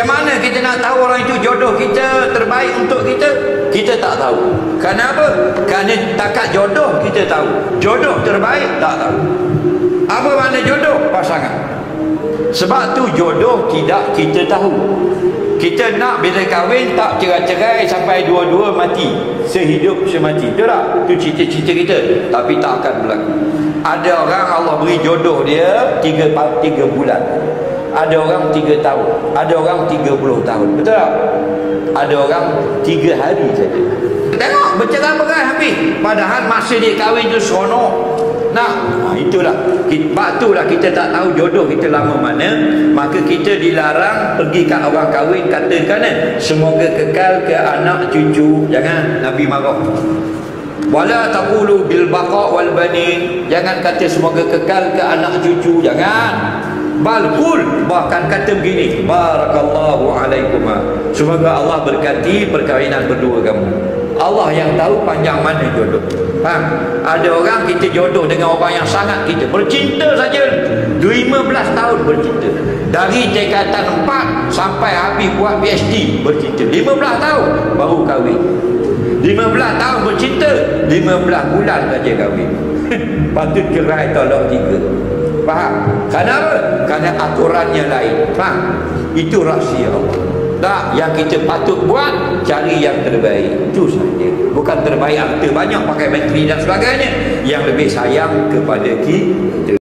Macam mana kita nak tahu orang itu jodoh kita terbaik untuk kita? Kita tak tahu. Kenapa? Kerana takat jodoh kita tahu, jodoh terbaik tak tahu. Apa makna jodoh? Pasangan. Sebab tu jodoh tidak kita tahu. Kita nak bila kahwin tak cerai-cerai sampai dua-dua mati, sehidup semati. Betul tak? Itu cita-cita kita. Tapi tak akan berlaku. Ada orang Allah beri jodoh dia 3 bulan. Ada orang 3 tahun. Ada orang 30 tahun. Betul tak? Ada orang 3 hari saja. Tengok bercerai-berai habis. Padahal masa dia kahwin tu seronok. Itulah. Sebab itulah kita tak tahu jodoh kita lama mana. Maka kita dilarang pergi kat orang kahwin katakan semoga kekal ke anak cucu. Jangan, Nabi marah. Wala taqulu bil baqa wal banin. Jangan kata semoga kekal ke anak cucu. Jangan. Balkul, bahkan kata begini, barakallahu alaikuma, semoga Allah berkati perkahwinan berdua kamu. Allah yang tahu panjang mana jodoh. Faham? Ada orang kita jodoh dengan orang yang sangat kita bercinta saja 15 tahun bercinta. Dari tingkatan 4 sampai habis buat PhD bercinta. 15 tahun baru kahwin. 15 tahun bercinta, 15 bulan saja kahwin. Patut cerai tolak 3. Faham? Kenapa? Kerana aturannya lain. Faham? Itu rahsia Allah. Tak, yang kita patut buat, cari yang terbaik. Itu saja. Bukan terbaik harta banyak, pakai menteri dan sebagainya. Yang lebih sayang kepada kita.